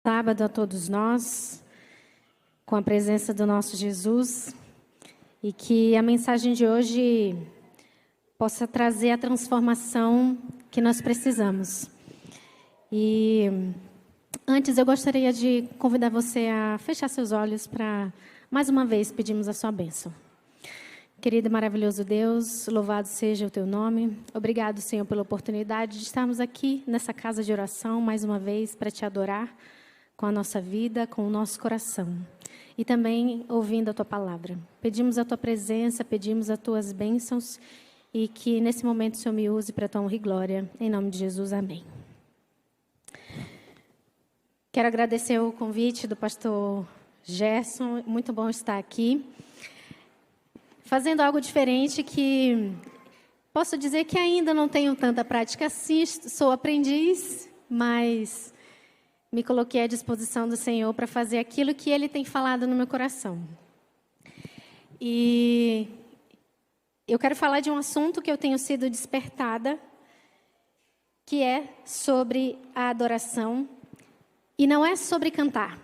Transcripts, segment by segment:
Sábado a todos nós, com a presença do nosso Jesus, e que a mensagem de hoje possa trazer a transformação que nós precisamos. E antes eu gostaria de convidar você a fechar seus olhos para, mais uma vez, pedirmos a sua bênção. Querido e maravilhoso Deus, louvado seja o teu nome. Obrigado, Senhor, pela oportunidade de estarmos aqui nessa casa de oração, mais uma vez, para te adorar com a nossa vida, com o nosso coração. E também ouvindo a tua palavra. Pedimos a tua presença, pedimos as tuas bênçãos e que nesse momento o Senhor me use para a tua honra e glória. Em nome de Jesus, amém. Quero agradecer o convite do pastor Gerson. Muito bom estar aqui. Fazendo algo diferente que posso dizer que ainda não tenho tanta prática assim, sou aprendiz, mas me coloquei à disposição do Senhor para fazer aquilo que Ele tem falado no meu coração. E eu quero falar de um assunto que eu tenho sido despertada, que é sobre a adoração, e não é sobre cantar,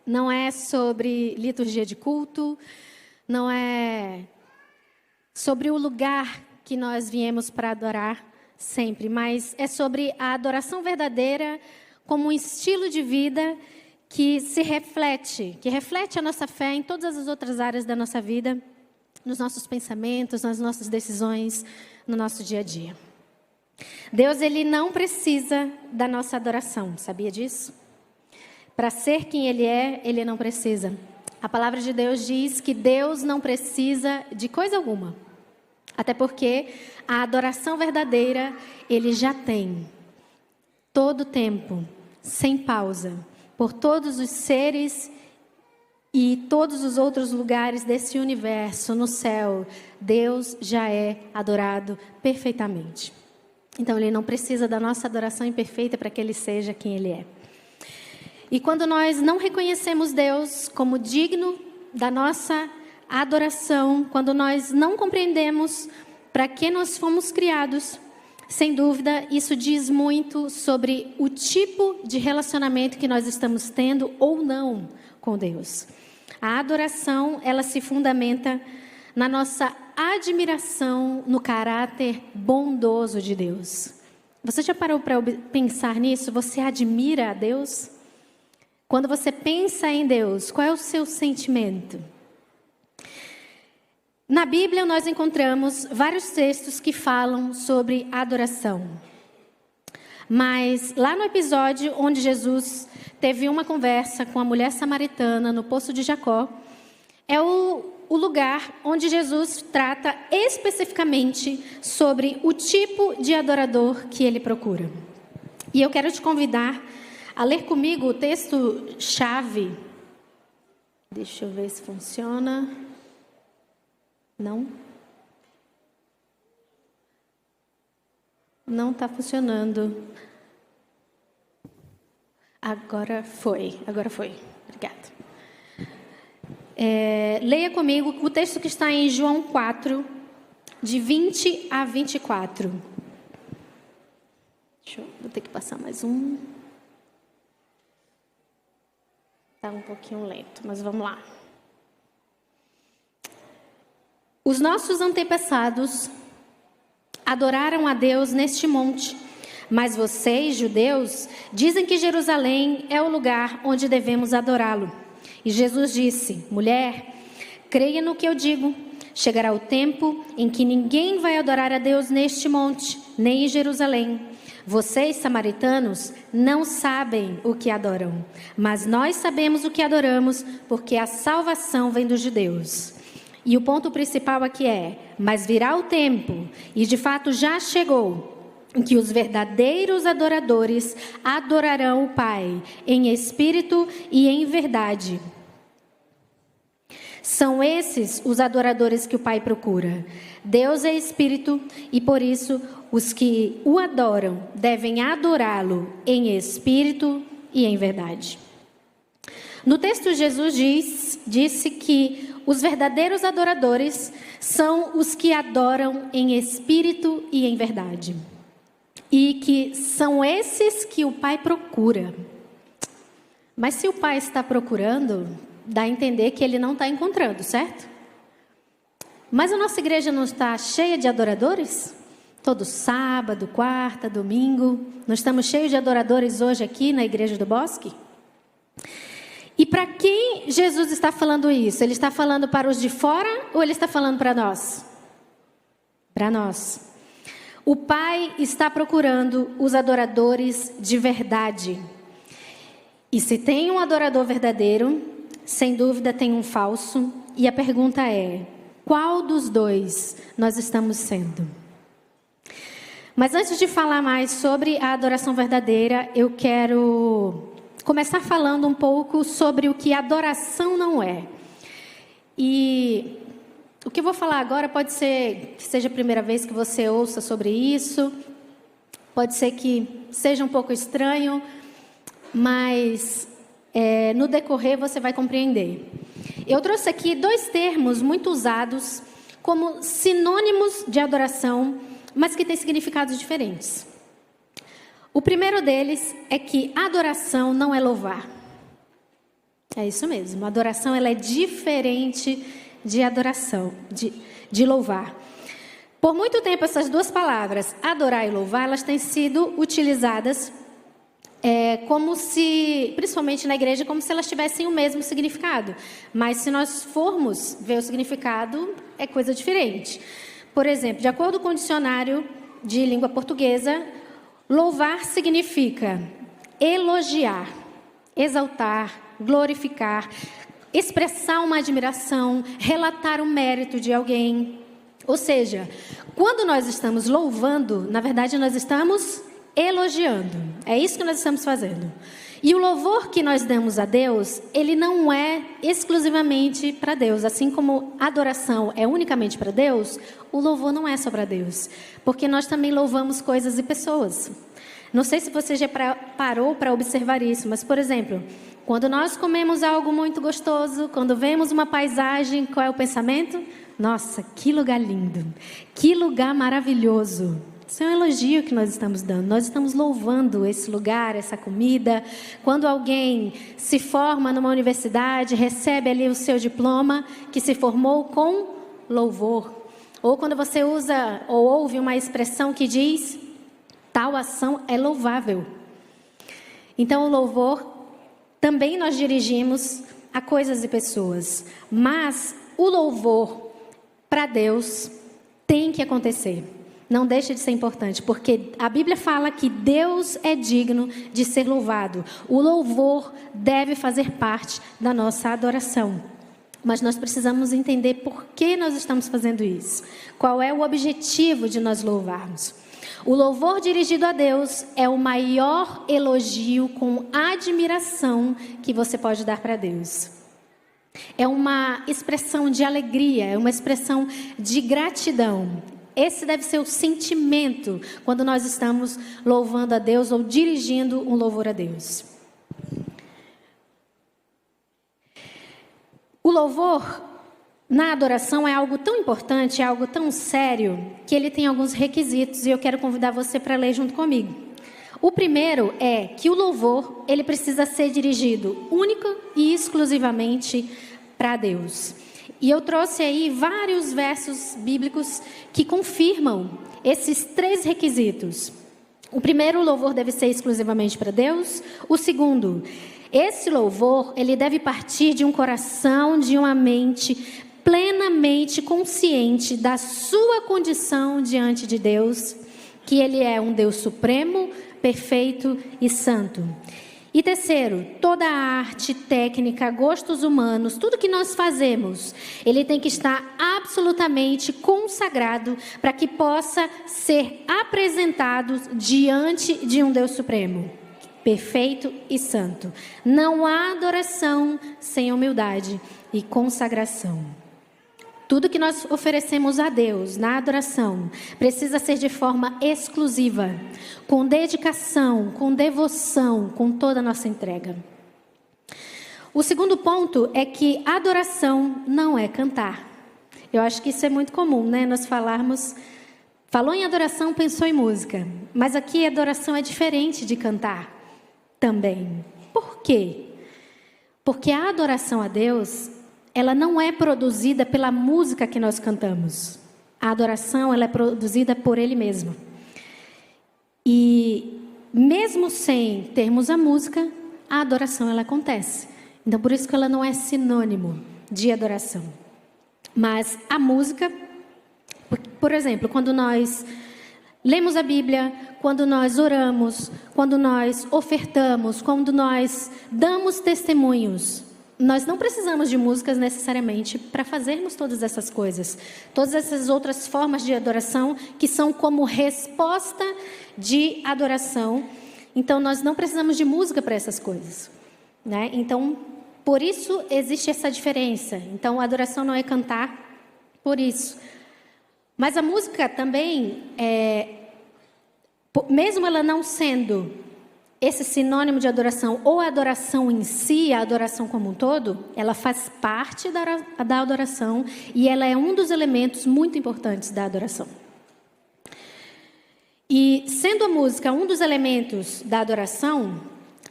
não é sobre liturgia de culto, não é sobre o lugar que nós viemos para adorar sempre, mas é sobre a adoração verdadeira como um estilo de vida que reflete a nossa fé em todas as outras áreas da nossa vida, nos nossos pensamentos, nas nossas decisões, no nosso dia a dia. Deus, Ele não precisa da nossa adoração, sabia disso? Para ser quem Ele não precisa. A palavra de Deus diz que Deus não precisa de coisa alguma. Até porque a adoração verdadeira Ele já tem. Todo o tempo, sem pausa, por todos os seres e todos os outros lugares desse universo, no céu, Deus já é adorado perfeitamente. Então Ele não precisa da nossa adoração imperfeita para que Ele seja quem Ele é. E quando nós não reconhecemos Deus como digno da nossa adoração, quando nós não compreendemos para que nós fomos criados, sem dúvida, isso diz muito sobre o tipo de relacionamento que nós estamos tendo ou não com Deus. A adoração, ela se fundamenta na nossa admiração no caráter bondoso de Deus. Você já parou para pensar nisso? Você admira a Deus? Quando você pensa em Deus, qual é o seu sentimento? Na Bíblia, nós encontramos vários textos que falam sobre adoração. Mas lá no episódio onde Jesus teve uma conversa com a mulher samaritana no Poço de Jacó, é o lugar onde Jesus trata especificamente sobre o tipo de adorador que ele procura. E eu quero te convidar a ler comigo o texto-chave. Deixa eu ver se funciona. Não? Não está funcionando. Agora foi. Obrigada. Leia comigo o texto que está em João 4, de 20 a 24. Vou ter que passar mais um. Está um pouquinho lento, mas vamos lá. Os nossos antepassados adoraram a Deus neste monte, mas vocês, judeus, dizem que Jerusalém é o lugar onde devemos adorá-lo. E Jesus disse: mulher, creia no que eu digo. Chegará o tempo em que ninguém vai adorar a Deus neste monte, nem em Jerusalém. Vocês, samaritanos, não sabem o que adoram, mas nós sabemos o que adoramos, porque a salvação vem dos judeus. E o ponto principal aqui é: mas virá o tempo, e de fato já chegou, em que os verdadeiros adoradores adorarão o Pai em espírito e em verdade. São esses os adoradores que o Pai procura. Deus é espírito e por isso os que o adoram devem adorá-lo em espírito e em verdade. No texto, Jesus disse que os verdadeiros adoradores são os que adoram em espírito e em verdade. E que são esses que o Pai procura. Mas se o pai está procurando, dá a entender que ele não está encontrando, certo? Mas a nossa igreja não está cheia de adoradores? Todo sábado, quarta, domingo, nós estamos cheios de adoradores hoje aqui na Igreja do Bosque? E para quem Jesus está falando isso? Ele está falando para os de fora ou ele está falando para nós? Para nós. O Pai está procurando os adoradores de verdade. E se tem um adorador verdadeiro, sem dúvida tem um falso. E a pergunta é: qual dos dois nós estamos sendo? Mas antes de falar mais sobre a adoração verdadeira, eu quero começar falando um pouco sobre o que adoração não é. E o que eu vou falar agora pode ser que seja a primeira vez que você ouça sobre isso, pode ser que seja um pouco estranho, mas no decorrer você vai compreender. Eu trouxe aqui 2 termos muito usados como sinônimos de adoração, mas que têm significados diferentes. O primeiro deles é que adoração não é louvar. É isso mesmo, adoração ela é diferente de adoração, de louvar. Por muito tempo essas 2 palavras, adorar e louvar, elas têm sido utilizadas como se, principalmente na igreja, como se elas tivessem o mesmo significado. Mas se nós formos ver o significado, é coisa diferente. Por exemplo, de acordo com o dicionário de língua portuguesa, louvar significa elogiar, exaltar, glorificar, expressar uma admiração, relatar o mérito de alguém. Ou seja, quando nós estamos louvando, na verdade nós estamos elogiando. É isso que nós estamos fazendo. E o louvor que nós damos a Deus, ele não é exclusivamente para Deus. Assim como a adoração é unicamente para Deus, o louvor não é só para Deus. Porque nós também louvamos coisas e pessoas. Não sei se você já parou para observar isso, mas, por exemplo, quando nós comemos algo muito gostoso, quando vemos uma paisagem, qual é o pensamento? Nossa, que lugar lindo, que lugar maravilhoso. Isso é um elogio que nós estamos dando. Nós estamos louvando esse lugar, essa comida. Quando alguém se forma numa universidade, recebe ali o seu diploma, que se formou com louvor. Ou quando você usa ou ouve uma expressão que diz, tal ação é louvável. Então o louvor também nós dirigimos a coisas e pessoas. Mas o louvor para Deus tem que acontecer. Não deixa de ser importante, porque a Bíblia fala que Deus é digno de ser louvado. O louvor deve fazer parte da nossa adoração. Mas nós precisamos entender por que nós estamos fazendo isso. Qual é o objetivo de nós louvarmos? O louvor dirigido a Deus é o maior elogio com admiração que você pode dar para Deus. É uma expressão de alegria, é uma expressão de gratidão. Esse deve ser o sentimento quando nós estamos louvando a Deus ou dirigindo um louvor a Deus. O louvor na adoração é algo tão importante, é algo tão sério, que ele tem alguns requisitos e eu quero convidar você para ler junto comigo. O primeiro é que o louvor, ele precisa ser dirigido única e exclusivamente para Deus. E eu trouxe aí vários versos bíblicos que confirmam esses 3 requisitos. O primeiro, o louvor deve ser exclusivamente para Deus. O segundo, esse louvor, ele deve partir de um coração, de uma mente plenamente consciente da sua condição diante de Deus, que Ele é um Deus supremo, perfeito e santo. E terceiro, toda a arte, técnica, gostos humanos, tudo que nós fazemos, ele tem que estar absolutamente consagrado para que possa ser apresentado diante de um Deus supremo, perfeito e santo. Não há adoração sem humildade e consagração. Tudo que nós oferecemos a Deus na adoração precisa ser de forma exclusiva, com dedicação, com devoção, com toda a nossa entrega. O segundo ponto é que adoração não é cantar. Eu acho que isso é muito comum, né? Nós falou em adoração, pensou em música. Mas aqui a adoração é diferente de cantar também. Por quê? Porque a adoração a Deus, ela não é produzida pela música que nós cantamos. A adoração, ela é produzida por Ele mesmo. E mesmo sem termos a música, a adoração ela acontece. Então, por isso que ela não é sinônimo de adoração. Mas a música, por exemplo, quando nós lemos a Bíblia, quando nós oramos, quando nós ofertamos, quando nós damos testemunhos, nós não precisamos de músicas necessariamente para fazermos todas essas coisas. Todas essas outras formas de adoração que são como resposta de adoração. Então, nós não precisamos de música para essas coisas, né? Então, por isso existe essa diferença. Então, a adoração não é cantar por isso. Mas a música também, mesmo ela não sendo esse sinônimo de adoração, ou a adoração em si, a adoração como um todo, ela faz parte da adoração e ela é um dos elementos muito importantes da adoração. E sendo a música um dos elementos da adoração,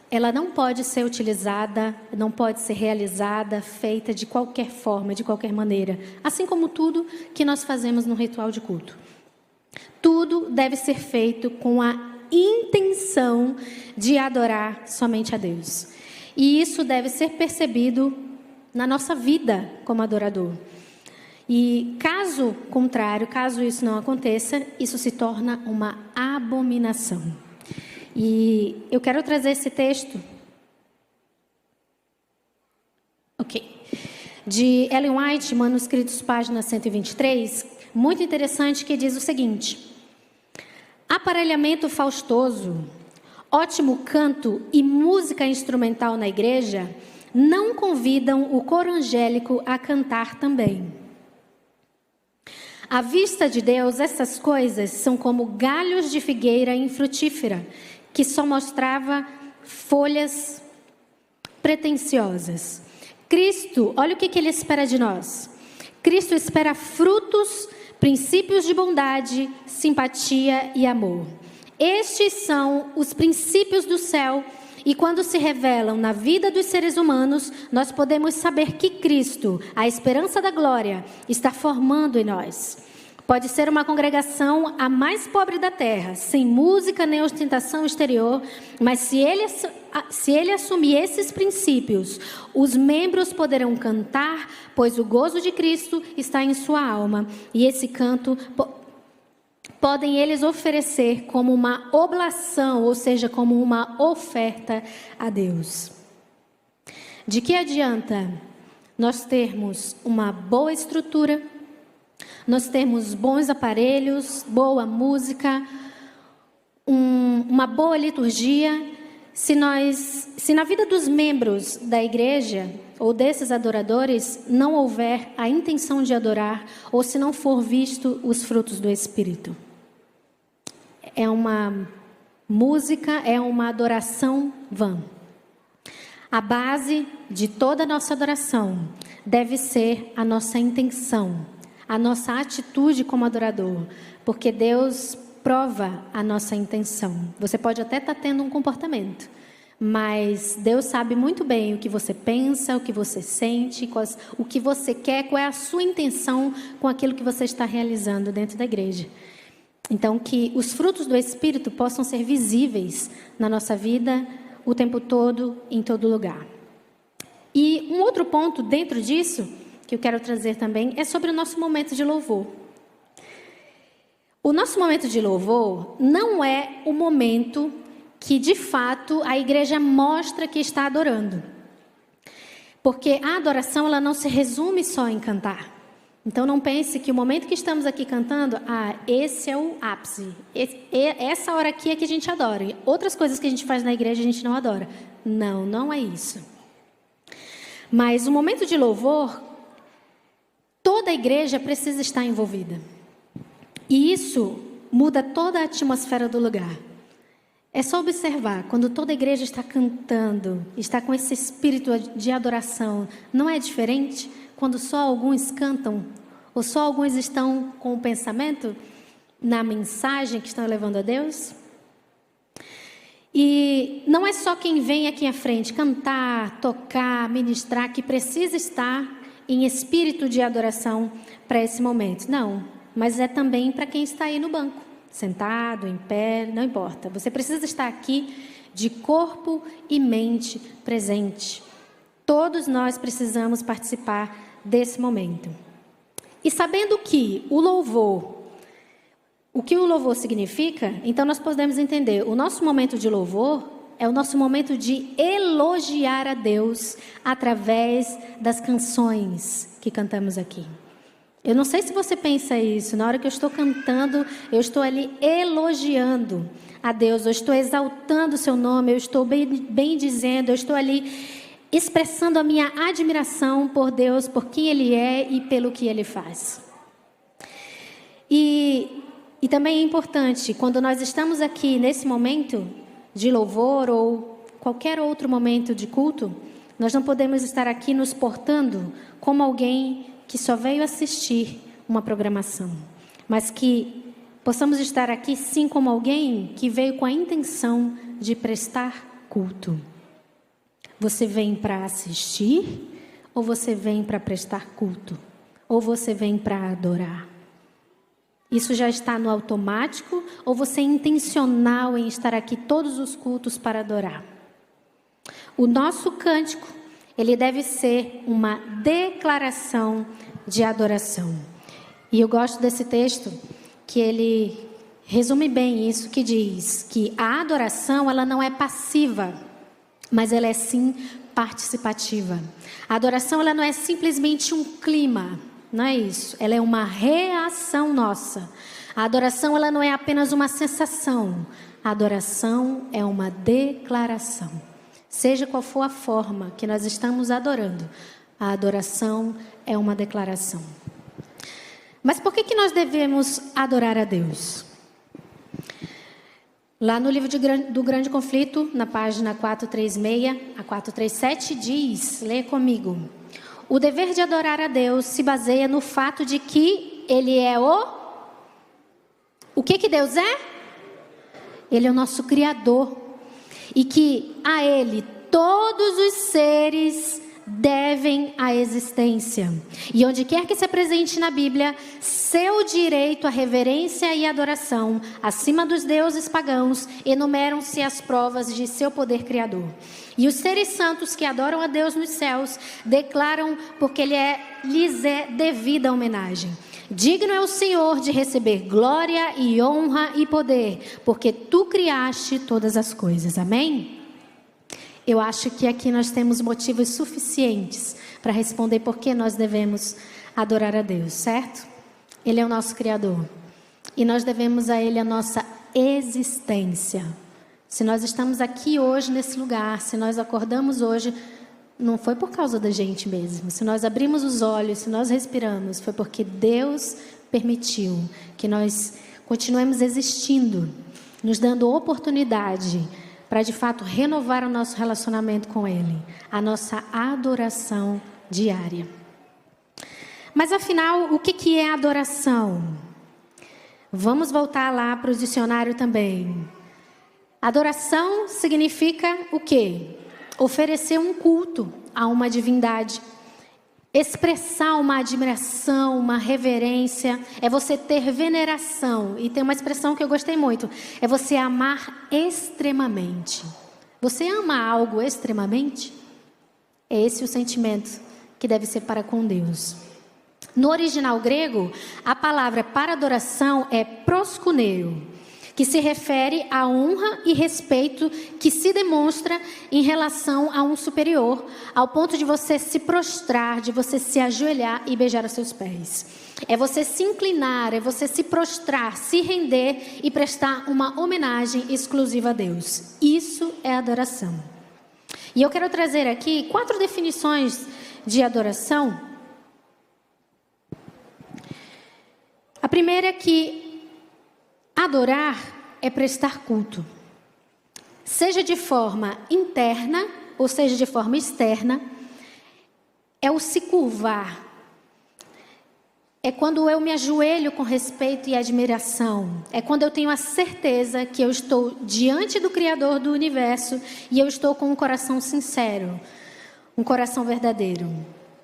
ela não pode ser utilizada, não pode ser realizada, feita de qualquer forma, de qualquer maneira. Assim como tudo que nós fazemos no ritual de culto. Tudo deve ser feito com a intenção de adorar somente a Deus. E isso deve ser percebido na nossa vida como adorador. E caso contrário, caso isso não aconteça, isso se torna uma abominação. E eu quero trazer esse texto, de Ellen White, Manuscritos, página 123, muito interessante, que diz o seguinte: aparelhamento faustoso, ótimo canto e música instrumental na igreja não convidam o coro angélico a cantar também. À vista de Deus, essas coisas são como galhos de figueira infrutífera, que só mostrava folhas pretensiosas. Cristo, olha o que Ele espera de nós. Cristo espera frutos, princípios de bondade, simpatia e amor. Estes são os princípios do céu, e quando se revelam na vida dos seres humanos, nós podemos saber que Cristo, a esperança da glória, está formando em nós. Pode ser uma congregação a mais pobre da terra, sem música nem ostentação exterior, mas se ele assumir esses princípios, os membros poderão cantar, pois o gozo de Cristo está em sua alma. E esse canto podem eles oferecer como uma oblação, ou seja, como uma oferta a Deus. De que adianta nós termos uma boa estrutura, nós termos bons aparelhos, boa música, uma boa liturgia, se na vida dos membros da igreja ou desses adoradores não houver a intenção de adorar, ou se não for visto os frutos do Espírito? É uma música, é uma adoração vã. A base de toda a nossa adoração deve ser a nossa intenção, a nossa atitude como adorador, porque Deus prova a nossa intenção. Você pode até estar tendo um comportamento, mas Deus sabe muito bem o que você pensa, o que você sente, o que você quer, qual é a sua intenção com aquilo que você está realizando dentro da igreja. Então, que os frutos do Espírito possam ser visíveis na nossa vida o tempo todo, em todo lugar. E um outro ponto dentro disso, que eu quero trazer também, é sobre o nosso momento de louvor. O nosso momento de louvor não é o momento que, de fato, a igreja mostra que está adorando. Porque a adoração, ela não se resume só em cantar. Então, não pense que o momento que estamos aqui cantando, esse é o ápice. Essa hora aqui é que a gente adora. Outras coisas que a gente faz na igreja, a gente não adora. Não, não é isso. Mas o momento de louvor, toda a igreja precisa estar envolvida. E isso muda toda a atmosfera do lugar. É só observar, quando toda a igreja está cantando, está com esse espírito de adoração, não é diferente quando só alguns cantam, ou só alguns estão com o pensamento na mensagem que estão levando a Deus? E não é só quem vem aqui à frente cantar, tocar, ministrar, que precisa estar em espírito de adoração para esse momento. Não, mas é também para quem está aí no banco, sentado, em pé, não importa. Você precisa estar aqui de corpo e mente presente. Todos nós precisamos participar desse momento. E sabendo que o louvor, o que o louvor significa, então nós podemos entender, o nosso momento de louvor é o nosso momento de elogiar a Deus através das canções que cantamos aqui. Eu não sei se você pensa isso, na hora que eu estou cantando, eu estou ali elogiando a Deus, eu estou exaltando o seu nome, eu estou bem dizendo, eu estou ali expressando a minha admiração por Deus, por quem Ele é e pelo que Ele faz. E também é importante, quando nós estamos aqui nesse momento de louvor ou qualquer outro momento de culto, nós não podemos estar aqui nos portando como alguém que só veio assistir uma programação, mas que possamos estar aqui sim como alguém que veio com a intenção de prestar culto. Você vem para assistir ou você vem para prestar culto? Ou você vem para adorar? Isso já está no automático ou você é intencional em estar aqui todos os cultos para adorar? O nosso cântico, ele deve ser uma declaração de adoração. E eu gosto desse texto, que ele resume bem isso, que diz que a adoração, ela não é passiva, mas ela é sim participativa. A adoração, ela não é simplesmente um clima, não é isso. Ela é uma reação nossa. A adoração, ela não é apenas uma sensação. A adoração é uma declaração. Seja qual for a forma que nós estamos adorando, a adoração é uma declaração. Mas por que nós devemos adorar a Deus? Lá no livro do Grande Conflito, na página 436 a 437, diz, lê comigo: o dever de adorar a Deus se baseia no fato de que Ele é o que Deus é? Ele é o nosso Criador. E que a Ele todos os seres devem a existência. E onde quer que se apresente na Bíblia, seu direito à reverência e adoração, acima dos deuses pagãos, enumeram-se as provas de seu poder criador. E os seres santos que adoram a Deus nos céus, declaram porque lhes é devida a homenagem. Digno é o Senhor de receber glória e honra e poder, porque tu criaste todas as coisas. Amém? Eu acho que aqui nós temos motivos suficientes para responder por que nós devemos adorar a Deus, certo? Ele é o nosso Criador. E nós devemos a Ele a nossa existência. Se nós estamos aqui hoje nesse lugar, se nós acordamos hoje, não foi por causa da gente mesmo. Se nós abrimos os olhos, se nós respiramos, foi porque Deus permitiu que nós continuemos existindo, nos dando oportunidade para de fato renovar o nosso relacionamento com Ele, a nossa adoração diária. Mas afinal, o que é adoração? Vamos voltar lá para o dicionário também. Adoração significa o quê? Oferecer um culto a uma divindade, expressar uma admiração, uma reverência, é você ter veneração. E tem uma expressão que eu gostei muito, é você amar extremamente. Você ama algo extremamente? É esse o sentimento que deve ser para com Deus. No original grego, a palavra para adoração é proskuneo, que se refere à honra e respeito que se demonstra em relação a um superior, ao ponto de você se prostrar, de você se ajoelhar e beijar os seus pés. É você se inclinar, é você se prostrar, se render e prestar uma homenagem exclusiva a Deus. Isso é adoração. E eu quero trazer aqui 4 definições de adoração. A primeira é que adorar é prestar culto, seja de forma interna ou seja de forma externa, é o se curvar, É quando eu me ajoelho com respeito e admiração. É quando eu tenho a certeza que eu estou diante do Criador do universo e eu estou com um coração sincero, um coração verdadeiro.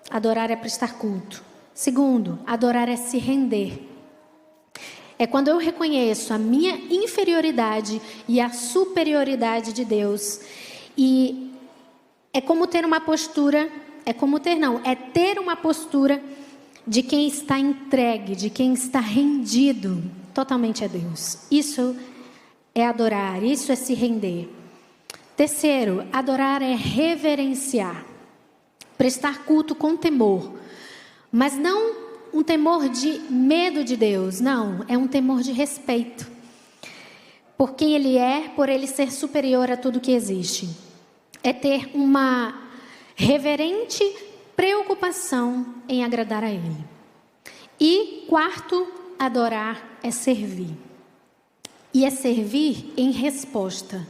Adorar é prestar culto. Segundo, adorar é se render. É quando eu reconheço a minha inferioridade e a superioridade de Deus. E é como ter uma postura, é ter uma postura de quem está entregue, de quem está rendido totalmente a Deus. Isso é adorar, isso é se render. Terceiro, adorar é reverenciar, prestar culto com temor, mas não um temor de medo de Deus, não, é um temor de respeito, por quem Ele é, por Ele ser superior a tudo que existe. É ter uma reverente preocupação em agradar a Ele. E quarto, adorar é servir. E é servir em resposta.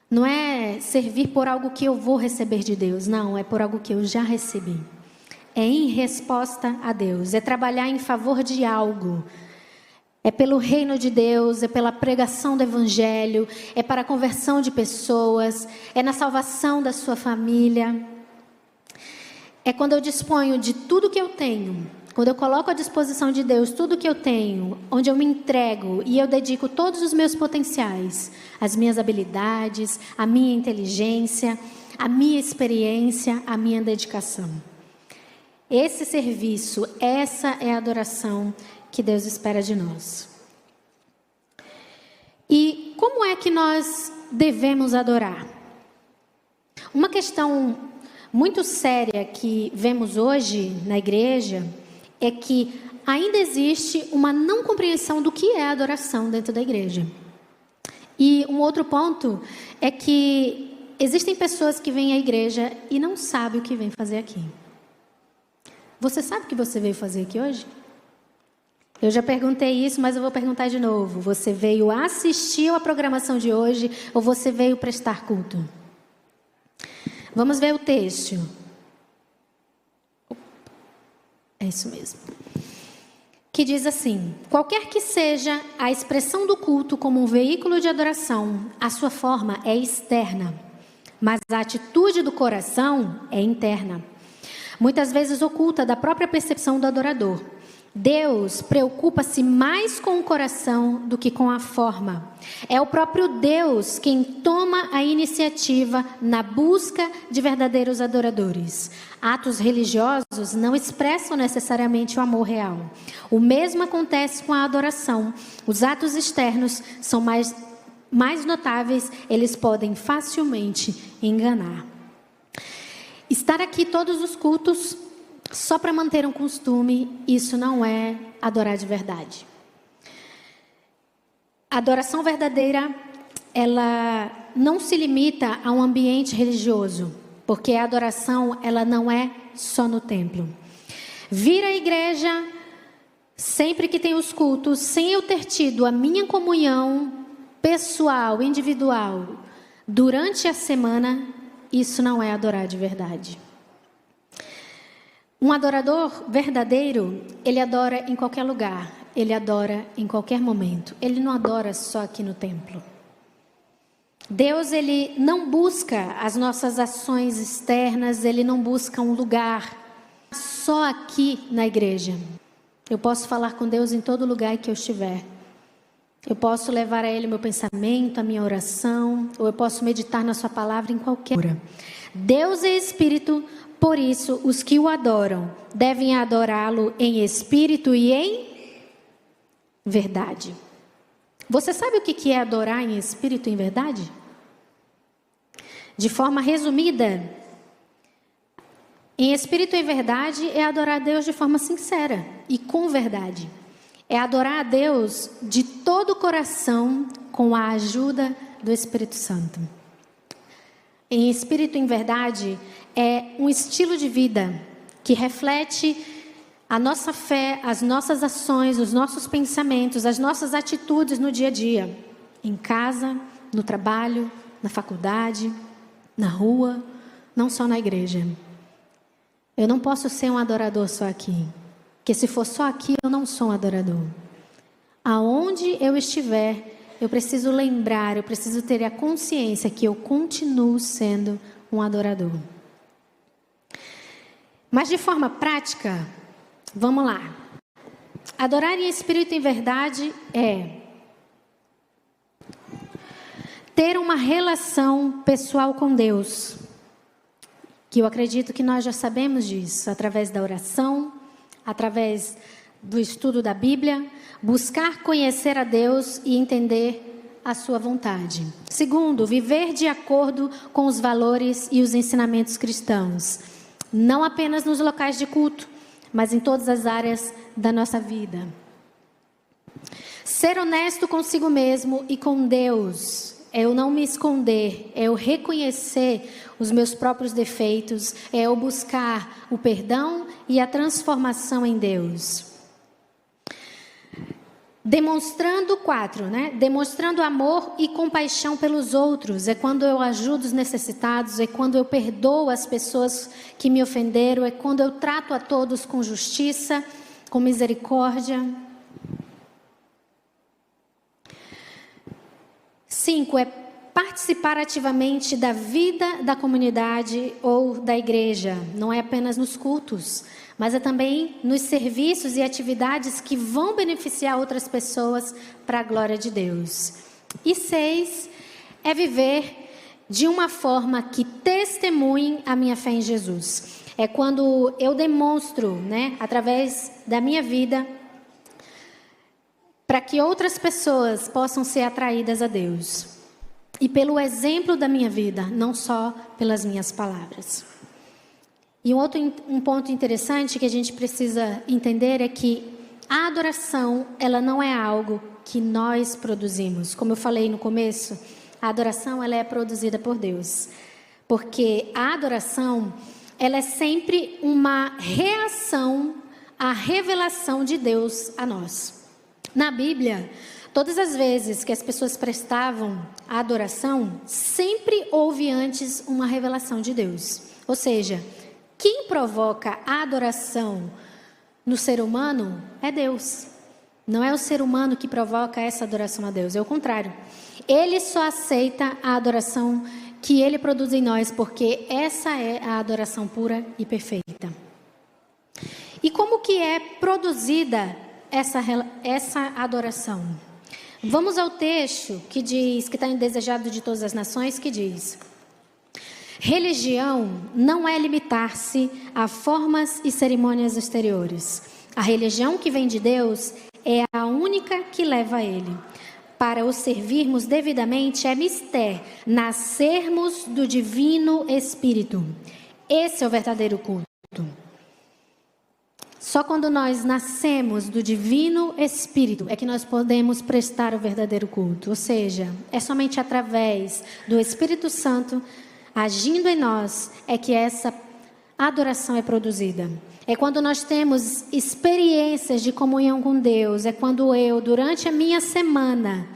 Não é servir por algo que eu vou receber de Deus, não, é por algo que eu já recebi. É em resposta a Deus, é trabalhar em favor de algo. É pelo reino de Deus, é pela pregação do Evangelho, é para a conversão de pessoas, é na salvação da sua família. É quando eu disponho de tudo que eu tenho, quando eu coloco à disposição de Deus tudo que eu tenho, onde eu me entrego e eu dedico todos os meus potenciais, as minhas habilidades, a minha inteligência, a minha experiência, a minha dedicação. Esse serviço, essa é a adoração que Deus espera de nós. E como é que nós devemos adorar? Uma questão muito séria que vemos hoje na igreja é que ainda existe uma não compreensão do que é adoração dentro da igreja. E um outro ponto é que existem pessoas que vêm à igreja e não sabem o que vêm fazer aqui. Você sabe o que você veio fazer aqui hoje? Eu já perguntei isso, mas eu vou perguntar de novo. Você veio assistir a programação de hoje ou você veio prestar culto? Vamos ver o texto. É isso mesmo. Que diz assim: qualquer que seja a expressão do culto como um veículo de adoração, a sua forma é externa, mas a atitude do coração é interna. Muitas vezes oculta da própria percepção do adorador. Deus preocupa-se mais com o coração do que com a forma. É o próprio Deus quem toma a iniciativa na busca de verdadeiros adoradores. Atos religiosos não expressam necessariamente o amor real. O mesmo acontece com a adoração. Os atos externos são mais notáveis, eles podem facilmente enganar. Estar aqui todos os cultos só para manter um costume, isso não é adorar de verdade. A adoração verdadeira, ela não se limita a um ambiente religioso, porque a adoração, ela não é só no templo. Vir à igreja, sempre que tem os cultos, sem eu ter tido a minha comunhão pessoal, individual, durante a semana, isso não é adorar de verdade. Um adorador verdadeiro, ele adora em qualquer lugar, ele adora em qualquer momento. Ele não adora só aqui no templo. Deus, ele não busca as nossas ações externas, ele não busca um lugar só aqui na igreja. Eu posso falar com Deus em todo lugar que eu estiver. Eu posso levar a Ele meu pensamento, a minha oração, ou eu posso meditar na sua palavra em qualquer hora. Deus é Espírito. Por isso, os que o adoram devem adorá-lo em espírito e em verdade. Você sabe o que é adorar em espírito e em verdade? De forma resumida, em espírito e em verdade é adorar a Deus de forma sincera e com verdade. É adorar a Deus de todo o coração com a ajuda do Espírito Santo. Em espírito e em verdade é um estilo de vida que reflete a nossa fé, as nossas ações, os nossos pensamentos, as nossas atitudes no dia a dia. Em casa, no trabalho, na faculdade, na rua, não só na igreja. Eu não posso ser um adorador só aqui. que se for só aqui, eu não sou um adorador. Aonde eu estiver, eu preciso lembrar, eu preciso ter a consciência que eu continuo sendo um adorador. Mas de forma prática, vamos lá. Adorar em espírito e em verdade é ter uma relação pessoal com Deus, que eu acredito que nós já sabemos disso, através da oração, através do estudo da Bíblia, buscar conhecer a Deus e entender a sua vontade. Segundo, viver de acordo com os valores e os ensinamentos cristãos, não apenas nos locais de culto, mas em todas as áreas da nossa vida. Ser honesto consigo mesmo e com Deus, é eu não me esconder, é eu reconhecer os meus próprios defeitos, é eu buscar o perdão e a transformação em Deus. Demonstrando Demonstrando amor e compaixão pelos outros. É quando eu ajudo os necessitados, é quando eu perdoo as pessoas que me ofenderam, é quando eu trato a todos com justiça, com misericórdia. 5, é participar ativamente da vida da comunidade ou da igreja. Não é apenas nos cultos, mas é também nos serviços e atividades que vão beneficiar outras pessoas para a glória de Deus. E 6, é viver de uma forma que testemunhe a minha fé em Jesus. É quando eu demonstro, através da minha vida, para que outras pessoas possam ser atraídas a Deus. E pelo exemplo da minha vida, não só pelas minhas palavras. E um ponto interessante que a gente precisa entender é que a adoração, ela não é algo que nós produzimos. Como eu falei no começo, a adoração ela é produzida por Deus. Porque a adoração, ela é sempre uma reação à revelação de Deus a nós. Na Bíblia, todas as vezes que as pessoas prestavam a adoração, sempre houve antes uma revelação de Deus. Ou seja, quem provoca a adoração no ser humano é Deus. Não é o ser humano que provoca essa adoração a Deus, é o contrário. Ele só aceita a adoração que Ele produz em nós, porque essa é a adoração pura e perfeita. E como que é produzida essa adoração? Vamos ao texto que diz, que está em Desejado de Todas as Nações, que diz: religião não é limitar-se a formas e cerimônias exteriores. A religião que vem de Deus é a única que leva a Ele. Para o servirmos devidamente é mister nascermos do Divino Espírito. Esse é o verdadeiro culto. Só quando nós nascemos do Divino Espírito é que nós podemos prestar o verdadeiro culto. Ou seja, é somente através do Espírito Santo agindo em nós é que essa adoração é produzida. É quando nós temos experiências de comunhão com Deus. É quando eu, durante a minha semana,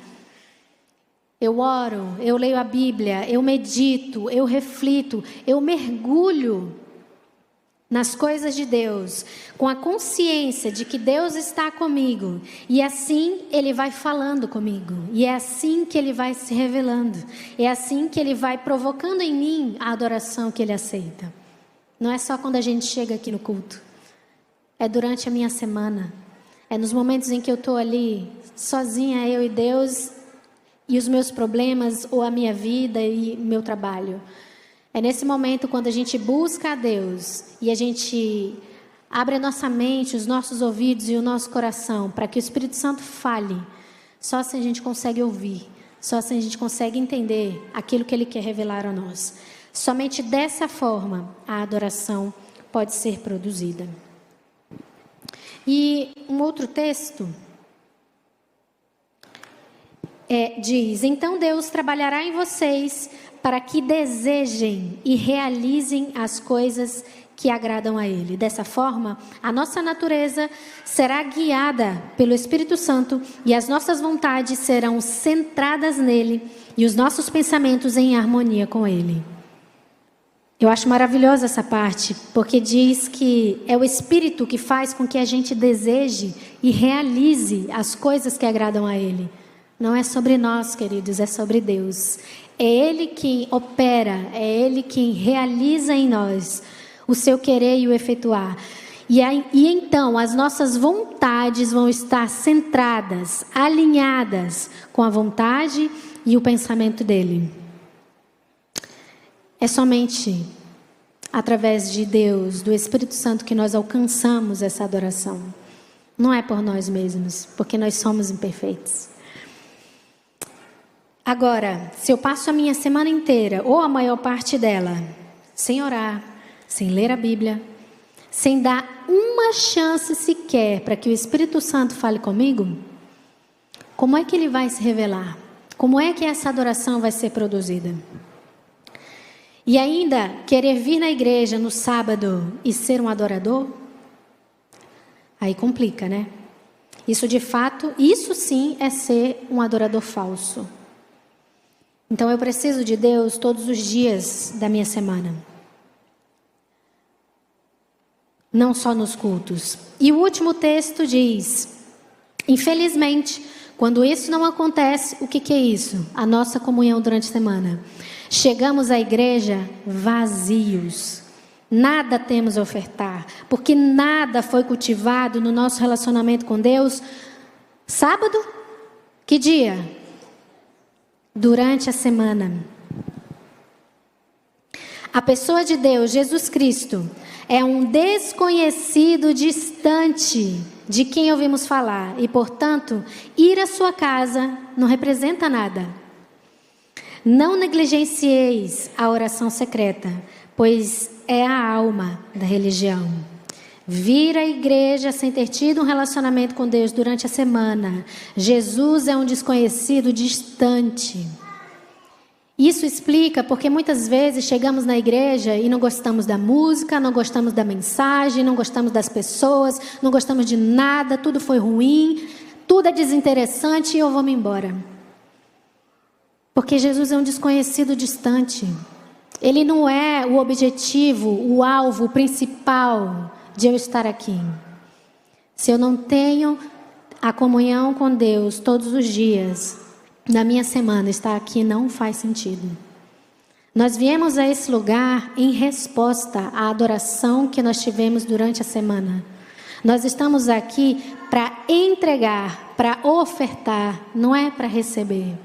eu oro, eu leio a Bíblia, eu medito, eu reflito, eu mergulho nas coisas de Deus, com a consciência de que Deus está comigo, e assim Ele vai falando comigo, e é assim que Ele vai se revelando, é assim que Ele vai provocando em mim a adoração que Ele aceita. Não é só quando a gente chega aqui no culto, é durante a minha semana, é nos momentos em que eu estou ali, sozinha, eu e Deus, e os meus problemas, ou a minha vida e meu trabalho. É nesse momento quando a gente busca a Deus e a gente abre a nossa mente, os nossos ouvidos e o nosso coração para que o Espírito Santo fale. Só assim a gente consegue ouvir, só assim a gente consegue entender aquilo que Ele quer revelar a nós. Somente dessa forma a adoração pode ser produzida. E um outro texto diz: então Deus trabalhará em vocês para que desejem e realizem as coisas que agradam a Ele. Dessa forma, a nossa natureza será guiada pelo Espírito Santo e as nossas vontades serão centradas nele e os nossos pensamentos em harmonia com Ele. Eu acho maravilhosa essa parte, porque diz que é o Espírito que faz com que a gente deseje e realize as coisas que agradam a Ele. Não é sobre nós, queridos, é sobre Deus. É Ele quem opera, é Ele quem realiza em nós o seu querer e o efetuar. E então as nossas vontades vão estar centradas, alinhadas com a vontade e o pensamento dEle. É somente através de Deus, do Espírito Santo, que nós alcançamos essa adoração. Não é por nós mesmos, porque nós somos imperfeitos. Agora, se eu passo a minha semana inteira, ou a maior parte dela, sem orar, sem ler a Bíblia, sem dar uma chance sequer para que o Espírito Santo fale comigo, como é que ele vai se revelar? Como é que essa adoração vai ser produzida? E ainda querer vir na igreja no sábado e ser um adorador? Aí complica, né? Isso de fato, isso sim é ser um adorador falso. Então eu preciso de Deus todos os dias da minha semana. Não só nos cultos. E o último texto diz: infelizmente, quando isso não acontece, o que é isso? A nossa comunhão durante a semana. Chegamos à igreja vazios. Nada temos a ofertar, porque nada foi cultivado no nosso relacionamento com Deus. Sábado? Que dia? Durante a semana. A pessoa de Deus, Jesus Cristo, é um desconhecido distante de quem ouvimos falar. E, portanto, ir à sua casa não representa nada. Não negligencieis a oração secreta, pois é a alma da religião. Vir à igreja sem ter tido um relacionamento com Deus durante a semana. Jesus é um desconhecido distante. Isso explica porque muitas vezes chegamos na igreja e não gostamos da música, não gostamos da mensagem, não gostamos das pessoas, não gostamos de nada, tudo foi ruim, tudo é desinteressante e eu vou me embora. Porque Jesus é um desconhecido distante. Ele não é o objetivo, o alvo, o principal de eu estar aqui. Se eu não tenho a comunhão com Deus todos os dias, na minha semana, estar aqui não faz sentido. Nós viemos a esse lugar em resposta à adoração que nós tivemos durante a semana. Nós estamos aqui para entregar, para ofertar, não é para receber.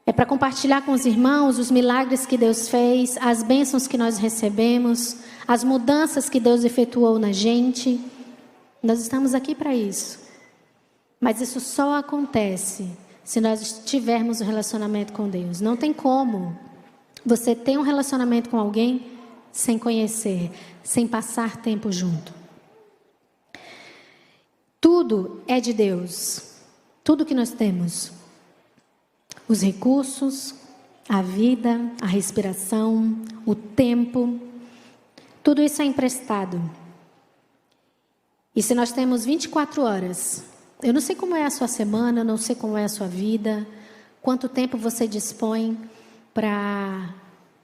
É para compartilhar com os irmãos os milagres que Deus fez, as bênçãos que nós recebemos, as mudanças que Deus efetuou na gente. Nós estamos aqui para isso. Mas isso só acontece se nós tivermos um relacionamento com Deus. Não tem como você ter um relacionamento com alguém sem conhecer, sem passar tempo junto. Tudo é de Deus. Tudo que nós temos. Os recursos, a vida, a respiração, o tempo, tudo isso é emprestado. E se nós temos 24 horas, eu não sei como é a sua semana, eu não sei como é a sua vida, quanto tempo você dispõe para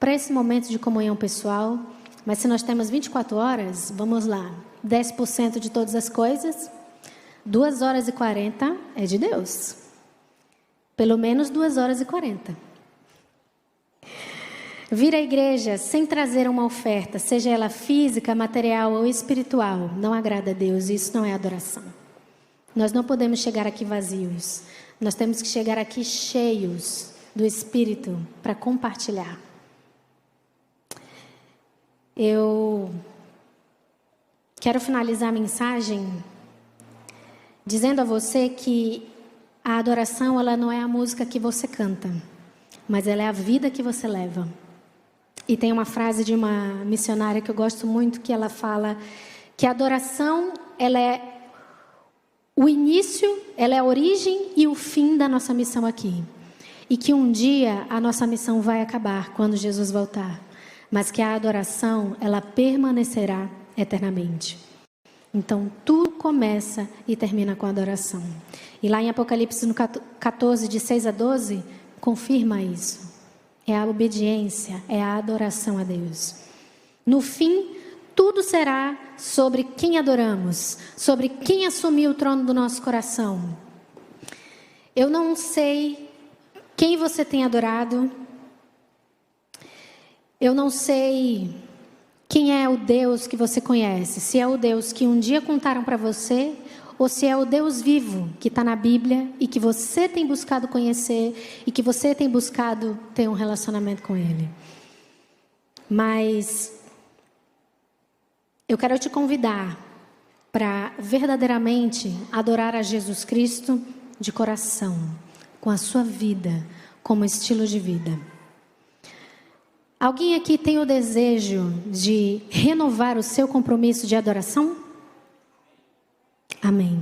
esse momento de comunhão pessoal, mas se nós temos 24 horas, vamos lá, 10% de todas as coisas, 2 horas e 40 é de Deus. Pelo menos 2 horas e 40. Vir à igreja sem trazer uma oferta, seja ela física, material ou espiritual, não agrada a Deus, isso não é adoração. Nós não podemos chegar aqui vazios. Nós temos que chegar aqui cheios do Espírito para compartilhar. Eu quero finalizar a mensagem dizendo a você que a adoração, ela não é a música que você canta, mas ela é a vida que você leva. E tem uma frase de uma missionária que eu gosto muito, que ela fala que a adoração, ela é o início, ela é a origem e o fim da nossa missão aqui. E que um dia a nossa missão vai acabar quando Jesus voltar. Mas que a adoração, ela permanecerá eternamente. Então, tudo começa e termina com a adoração. E lá em Apocalipse, no 14, de 6 a 12, confirma isso. é a obediência, é a adoração a Deus. No fim, tudo será sobre quem adoramos, sobre quem assumiu o trono do nosso coração. Eu não sei quem você tem adorado. Eu não sei quem é o Deus que você conhece. Se é o Deus que um dia contaram para você, ou se é o Deus vivo que está na Bíblia e que você tem buscado conhecer e que você tem buscado ter um relacionamento com Ele. Mas eu quero te convidar para verdadeiramente adorar a Jesus Cristo de coração, com a sua vida, como estilo de vida. Alguém aqui tem o desejo de renovar o seu compromisso de adoração? Amém.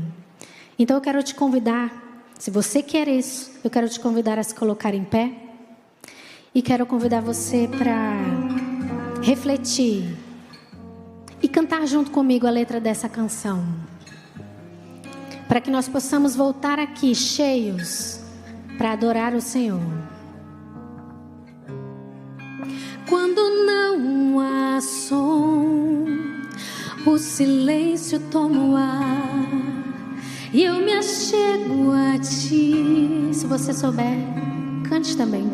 Então eu quero te convidar, se você quer isso, eu quero te convidar a se colocar em pé. E quero convidar você para refletir e cantar junto comigo a letra dessa canção. Para que nós possamos voltar aqui cheios para adorar o Senhor. Quando não há som, o silêncio toma o ar e eu me achego a ti. Se você souber, cante também.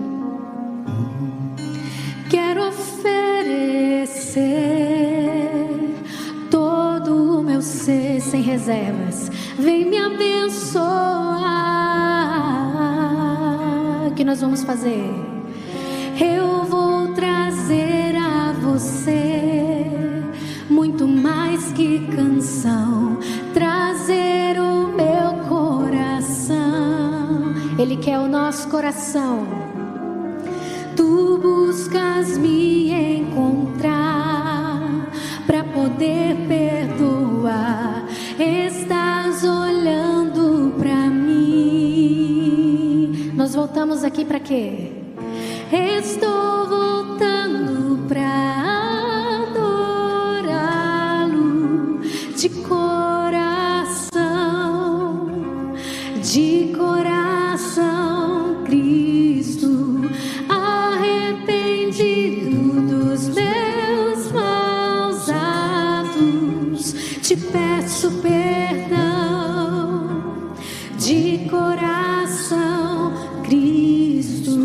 Quero oferecer todo o meu ser sem reservas. Vem me abençoar. O que nós vamos fazer? Eu vou trazer a você muito mais que canção, trazer o meu coração. Ele quer o nosso coração. Tu buscas me encontrar para poder perdoar. Estás olhando para mim. Nós voltamos aqui para quê? Estou voltando para adorá-lo de coração, Cristo, arrependido dos meus maus atos, te peço perdão, de coração, Cristo.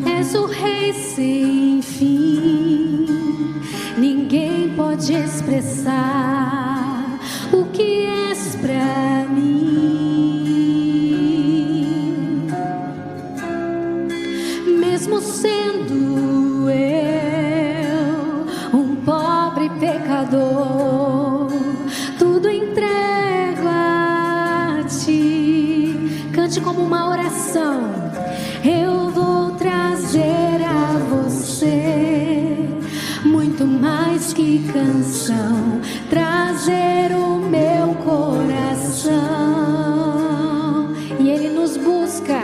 És o Rei sem fim, ninguém pode expressar o que és pra mim. Mesmo sendo eu um pobre pecador, tudo entrego a ti. Cante como uma oração. Eu vou trazer a você muito mais que canção, trazer o meu coração. E Ele nos busca.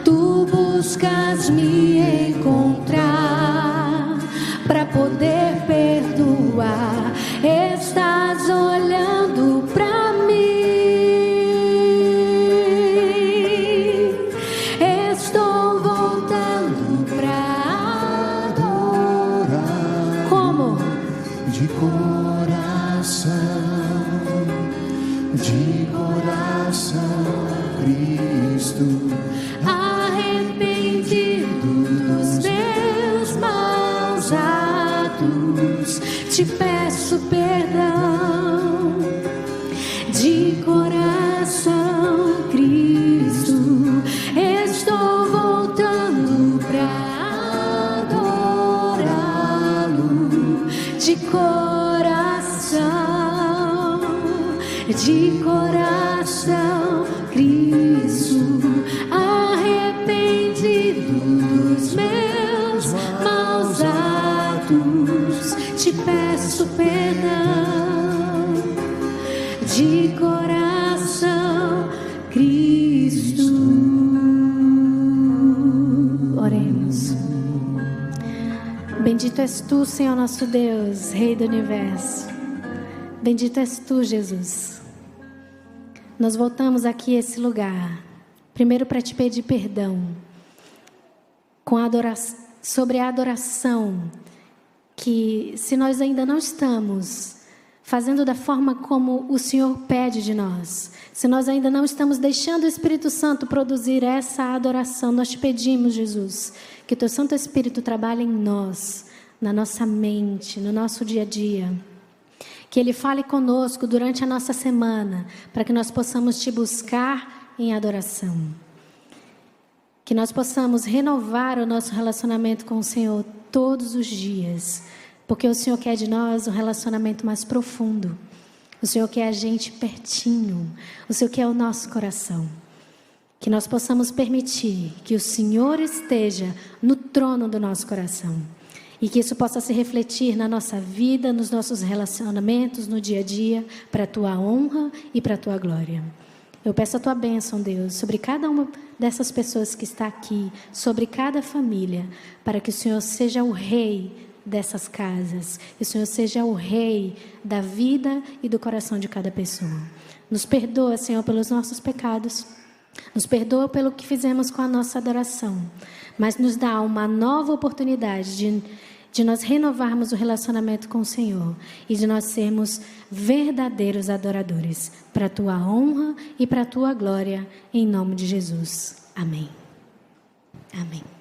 Tu buscas me encontrar para poder perdoar. Estás olhando para mim. Estou voltando para adorar. Como? De coração, Cristo, arrependido dos meus maus atos, te peço perdão. De coração, Cristo, estou voltando para adorá-lo. De coração, Cristo, arrependido dos meus maus atos, te peço perdão. De coração, Cristo. Oremos. Bendito és tu, Senhor nosso Deus, Rei do Universo. Bendito és tu, Jesus. Nós voltamos aqui a esse lugar, primeiro para te pedir perdão sobre a adoração, que se nós ainda não estamos fazendo da forma como o Senhor pede de nós, se nós ainda não estamos deixando o Espírito Santo produzir essa adoração, nós te pedimos, Jesus, que o teu Santo Espírito trabalhe em nós, na nossa mente, no nosso dia a dia. Que Ele fale conosco durante a nossa semana, para que nós possamos te buscar em adoração. Que nós possamos renovar o nosso relacionamento com o Senhor todos os dias, porque o Senhor quer de nós um relacionamento mais profundo. O Senhor quer a gente pertinho, o Senhor quer o nosso coração. Que nós possamos permitir que o Senhor esteja no trono do nosso coração. E que isso possa se refletir na nossa vida, nos nossos relacionamentos, no dia a dia, para a Tua honra e para a Tua glória. Eu peço a Tua bênção, Deus, sobre cada uma dessas pessoas que está aqui, sobre cada família, para que o Senhor seja o Rei dessas casas, que o Senhor seja o Rei da vida e do coração de cada pessoa. Nos perdoa, Senhor, pelos nossos pecados, nos perdoa pelo que fizemos com a nossa adoração, mas nos dá uma nova oportunidade de nós renovarmos o relacionamento com o Senhor e de nós sermos verdadeiros adoradores para a Tua honra e para a Tua glória, em nome de Jesus. Amém. Amém.